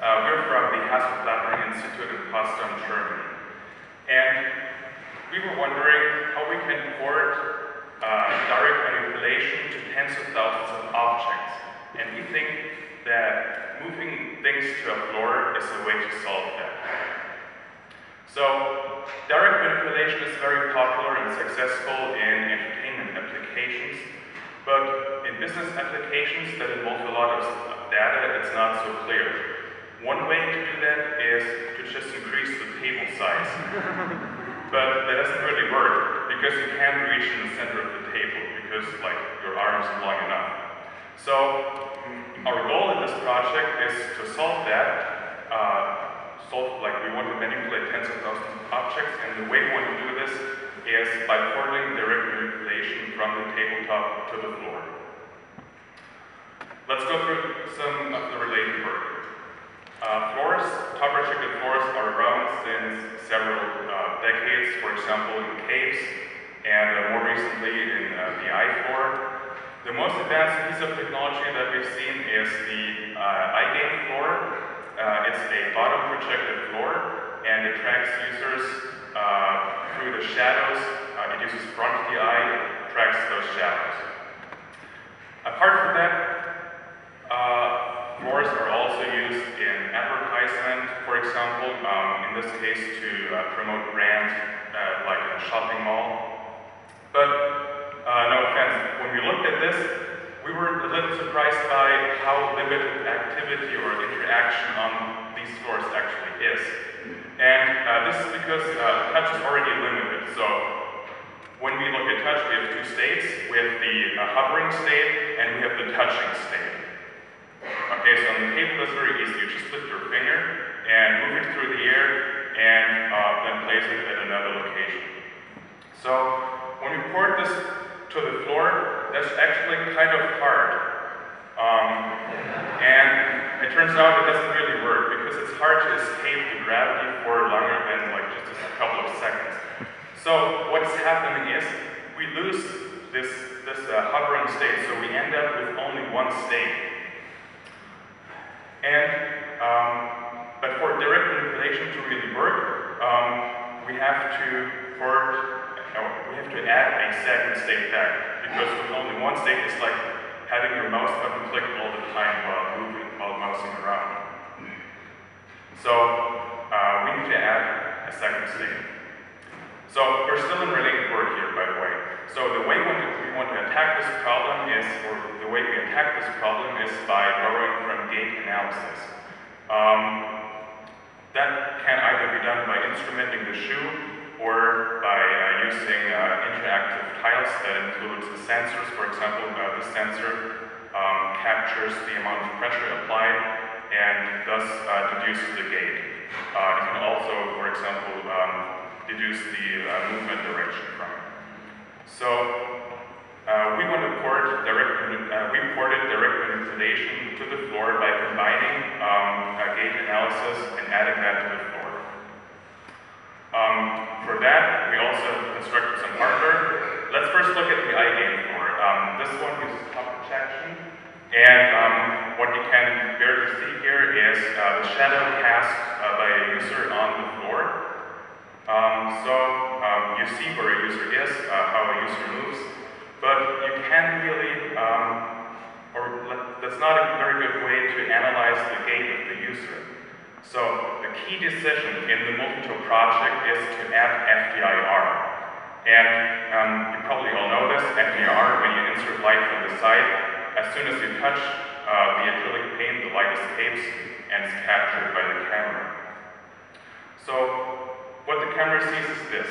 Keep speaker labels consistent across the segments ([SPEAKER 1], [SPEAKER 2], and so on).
[SPEAKER 1] We're from the Hasso Plattner Institute in Potsdam, Germany. And we were wondering how we can port direct manipulation to tens of thousands of objects. And we think that moving things to a floor is a way to solve that. So, direct manipulation is very popular and successful in entertainment applications, but in business applications that involve a lot of data, it's not so clear. One way to do that is to just increase the table size. But that doesn't really work, because you can't reach in the center of the table, because your arm isn't long enough. So, our goal in this project is to solve that. We want to manipulate tens of thousands of objects, and the way we want to do this is by porting direct manipulation from the tabletop to the floor. Let's go through some of the related work. Floors, top-projected floors are around since several decades, for example in caves, and more recently in the I-floor. The most advanced piece of technology that we've seen is the iGame floor. It's a bottom-projected floor, and it tracks users through the shadows. It uses front of the eye, it tracks those shadows. Apart from that, floors are also used in advertisement, for example, in this case to promote brands like in a shopping mall. But no offense, when we looked at this, we were a little surprised by how limited activity or interaction on these floors actually is. And this is because touch is already limited. So when we look at touch, we have two states. We have the hovering state and we have the touching state. Okay, so on the table that's very easy. You just lift your finger and move it through the air and then place it at another location. So when we port this to the floor, that's actually kind of hard. And it turns out it doesn't really work because it's hard to escape the gravity for longer than just a couple of seconds. So what's happening is we lose this hovering state, so we end up with only one state. And but for direct manipulation to really work, we have to add a second state back, because with only one state, it's like having your mouse button clicked all the time while mousing around. So we need to add a second state. So we're still in related work here, by the way. So the way we want to attack this problem is, by borrowing from gate analysis. That can either be done by instrumenting the shoe or by using interactive tiles that includes sensors. For example, this sensor captures the amount of pressure applied and thus deduces the gate. You can also, for example, deduce the movement direction from it. So we want to ported direct manipulation to the floor by combining gate analysis and adding that to the floor. For that, we also constructed some hardware. Let's first look at the iGame floor. This one uses top projection, and what you can barely see here is the shadow cast by a user on the floor. You see where a user is, how a user moves, but you can't really, that's not a very good way to analyze the gait of the user. So the key decision in the Multitoe project is to add FDIR. And you probably all know this, FDIR, when you insert light from the side, as soon as you touch the acrylic paint, the light escapes and is captured by the camera. So what the camera sees is this.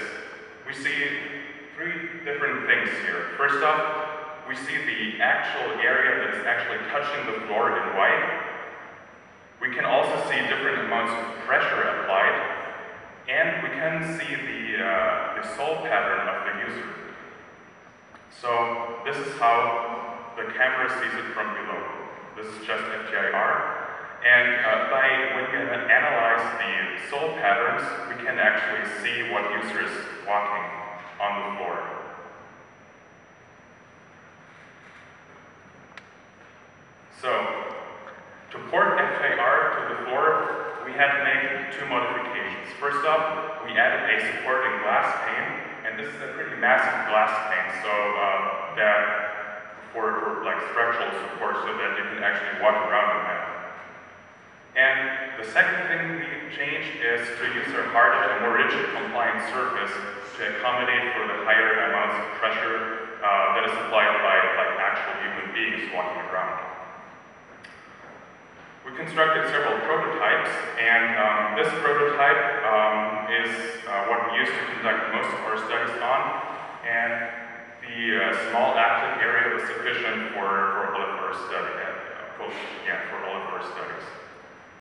[SPEAKER 1] We see three different things here. First off, we see the actual area that's actually touching the floor in white. We can also see different amounts of pressure applied, and we can see the sole pattern of the user. So this is how the camera sees it from below. This is just FTIR. And when we analyze the sole patterns, we can actually see what user is walking on the floor. So, to port FAR to the floor, we had to make two modifications. First up, we added a supporting glass pane, and this is a pretty massive glass pane, so that for like structural support, so that you can actually walk around in that. And the second thing we changed is to use a harder and more rigid compliant surface to accommodate for the higher amounts of pressure that is applied by like actual human beings walking around. We constructed several prototypes, and this prototype is what we used to conduct most of our studies on, and the small active area was sufficient for all of our studies.